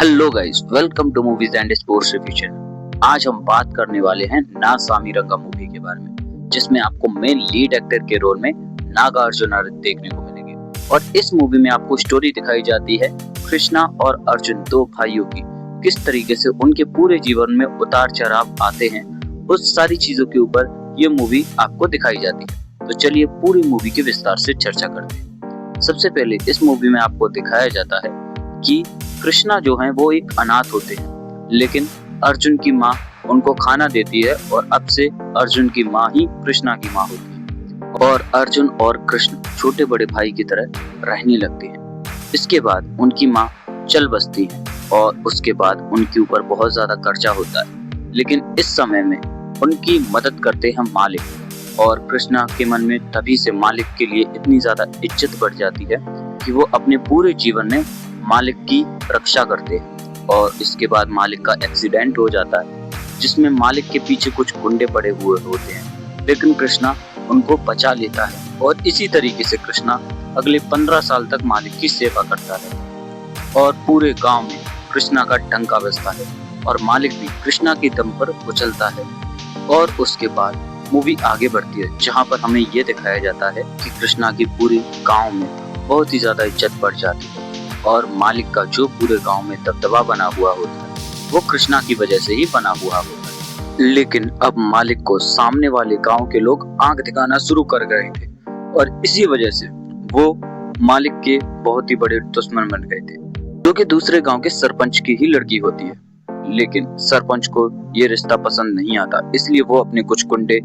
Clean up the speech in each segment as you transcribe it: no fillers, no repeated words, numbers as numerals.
Hello guys, welcome to movies and sports review. आज हम बात करने वाले हैं ना सामीरंगा मूवी के बारे में, जिसमें आपको मेन लीड एक्टर के रोल में नागार्जुन देखने को मिलेंगे। और इस मूवी में आपको स्टोरी दिखाई जाती है कृष्णा और अर्जुन, दो भाइयों की, किस तरीके से उनके पूरे जीवन में उतार चढ़ाव आते हैं, उस सारी चीजों के ऊपर ये मूवी आपको दिखाई जाती है। तो चलिए पूरी मूवी की विस्तार से चर्चा करते हैं। सबसे पहले इस मूवी में आपको दिखाया जाता है कि कृष्णा जो है वो एक अनाथ होते हैं, लेकिन अर्जुन की माँ उनको खाना देती है और अब से अर्जुन की माँ ही कृष्णा की माँ होती है और अर्जुन और कृष्ण छोटे बड़े भाई की तरह रहने लगते हैं। इसके बाद उनकी माँ चल बसती है और उसके बाद उनके ऊपर बहुत ज्यादा कर्जा होता है, लेकिन इस समय में उनकी मदद करते हैं मालिक। और कृष्णा के मन में तभी से मालिक के लिए इतनी ज्यादा इज्जत बढ़ जाती है कि वो अपने पूरे जीवन में मालिक की रक्षा करते हैं। और इसके बाद मालिक का एक्सीडेंट हो जाता है, जिसमें मालिक के पीछे कुछ गुंडे पड़े हुए होते हैं, लेकिन कृष्णा उनको बचा लेता है। और इसी तरीके से कृष्णा अगले 15 साल तक मालिक की सेवा करता है और पूरे गांव में कृष्णा का डंका बजता है और मालिक भी कृष्णा के दम पर उछलता है। और उसके बाद मूवी आगे बढ़ती है, जहाँ पर हमें ये दिखाया जाता है कि कृष्णा की पूरी गांव में बहुत ही ज्यादा इज्जत बढ़ जाती है और मालिक का जो पूरे गांव में दबदबा बना हुआ होता है वो कृष्णा की वजह से ही बना हुआ होता है। लेकिन अब मालिक को सामने वाले गांव के लोग आंख दिखाना शुरू कर गए थे और इसी वजह से वो मालिक के बहुत ही बड़े दुश्मन बन गए थे, जो कि दूसरे गांव के सरपंच की ही लड़की होती है। लेकिन सरपंच को ये रिश्ता पसंद नहीं आता, इसलिए वो अपने कुछ गुंडे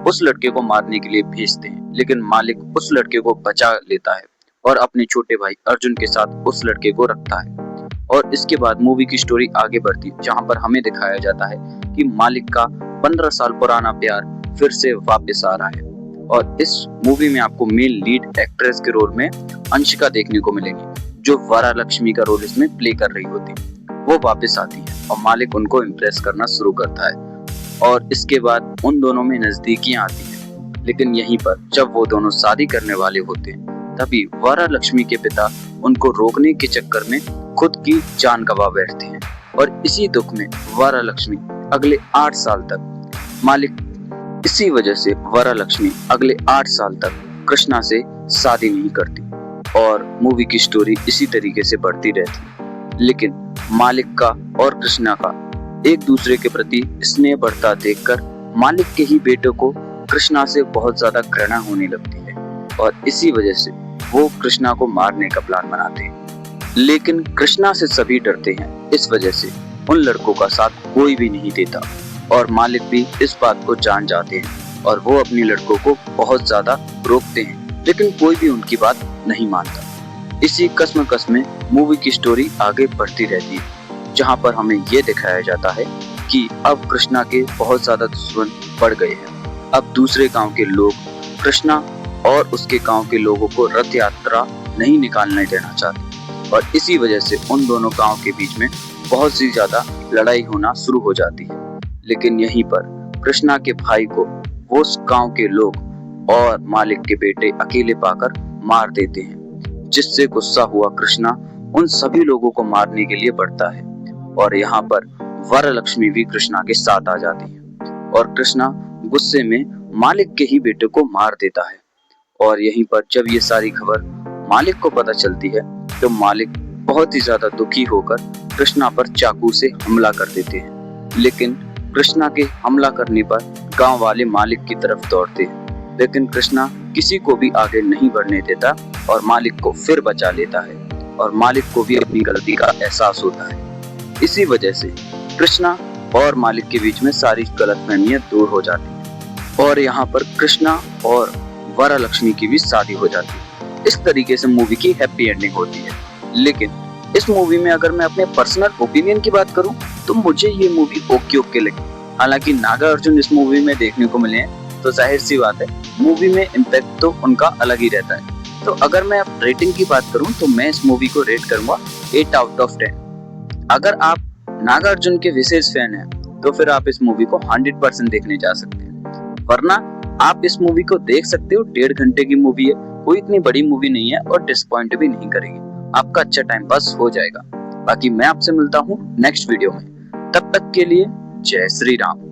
उस लड़के को मारने के लिए भेजते हैं, लेकिन मालिक उस लड़के को बचा लेता है और अपने छोटे भाई अर्जुन के साथ उस लड़के को रखता है। और इसके बाद मूवी की स्टोरी आगे बढ़ती है, जहाँ पर हमें दिखाया जाता है कि मालिक का 15 साल पुराना प्यार फिर से वापस आ रहा है। और इस मूवी में आपको मेन लीड एक्ट्रेस के रोल में अंशिका देखने को मिलेगी, जो वरालक्ष्मी का रोल इसमें प्ले कर रही होती है। वो वापस आती है और मालिक उनको इम्प्रेस करना शुरू करता है और इसके बाद उन दोनों में नजदीकियां आती है। लेकिन यहीं पर जब वो दोनों शादी करने वाले होते हैं, तभी वरालक्ष्मी के पिता उनको रोकने के चक्कर में खुद की जान गंवा बैठते हैं। और इसी दुख में वरालक्ष्मी अगले 8 साल तक इसी वजह से वरालक्ष्मी अगले 8 साल तक कृष्णा से शादी नहीं करती और मूवी की स्टोरी इसी तरीके से बढ़ती रहती। लेकिन मालिक का और कृष्णा का एक दूसरे के प्रति स्नेह बढ़ता देखकर मालिक के ही बेटे को कृष्णा से बहुत ज्यादा घृणा होने लगती है और इसी वजह से वो कृष्णा को मारने का प्लान बनाते हैं। लेकिन कृष्णा से सभी डरते हैं, इस वजह से उन लड़कों का साथ कोई भी नहीं देता और मालिक भी इस बात को जान जाते हैं और वो अपने लड़कों को बहुत ज्यादा रोकते हैं, लेकिन कोई भी उनकी बात नहीं मानता। इसी कश्मकश में मूवी की स्टोरी आगे बढ़ती रहती है, जहाँ पर हमें ये दिखाया जाता है कि अब कृष्णा के बहुत ज्यादा दुश्मन बढ़ गए हैं। अब दूसरे गाँव के लोग कृष्णा और उसके गांव के लोगों को रथ यात्रा नहीं निकालने देना चाहते और इसी वजह से उन दोनों गांव के बीच में बहुत सी ज्यादा लड़ाई होना शुरू हो जाती है। लेकिन यहीं पर कृष्णा के भाई को वो उस गांव के लोग और मालिक के बेटे अकेले पाकर मार देते हैं, जिससे गुस्सा हुआ कृष्णा उन सभी लोगों को मारने के लिए बढ़ता है। और यहाँ पर वरलक्ष्मी भी कृष्णा के साथ आ जाती है और कृष्णा गुस्से में मालिक के ही बेटे को मार देता है। और यहीं पर जब ये सारी खबर मालिक को पता चलती है, तो मालिक बहुत ही ज्यादा दुखी होकर कृष्णा पर चाकू से हमला कर देते हैं। लेकिन कृष्णा के हमला करने पर गांव वाले मालिक की तरफ दौड़ते हैं, लेकिन कृष्णा किसी को भी आगे नहीं बढ़ने देता और मालिक को फिर बचा लेता है और मालिक को भी अपनी गलती का एहसास होता है। इसी वजह से कृष्णा और मालिक के बीच में सारी गलतफहमियां दूर हो जाती है और यहाँ पर कृष्णा और वरालक्ष्मी की भी शादी हो जाती है। इस तरीके से मूवी की हैप्पी एंडिंग होती है। लेकिन इस मूवी में अगर मैं अपने पर्सनल ओपिनियन की बात करूं, तो मुझे ये मूवी ओके ओके लगी। हालांकि नागार्जुन इस मूवी में देखने को मिले हैं, तो जाहिर सी बात है मूवी में इम्पैक्ट तो उनका अलग ही रहता है। तो अगर मैं अब रेटिंग की बात करूं, तो मैं इस मूवी को रेट करूंगा 8 आउट ऑफ 10। अगर आप नागार्जुन के विशेष फैन हैं, तो फिर आप इस मूवी को 100% देखने जा सकते हैं, वरना आप इस मूवी को देख सकते हो। 1.5 घंटे की मूवी है, कोई इतनी बड़ी मूवी नहीं है और डिसअपॉइंट भी नहीं करेगी, आपका अच्छा टाइम पास हो जाएगा। बाकी मैं आपसे मिलता हूँ नेक्स्ट वीडियो में, तब तक के लिए जय श्री राम।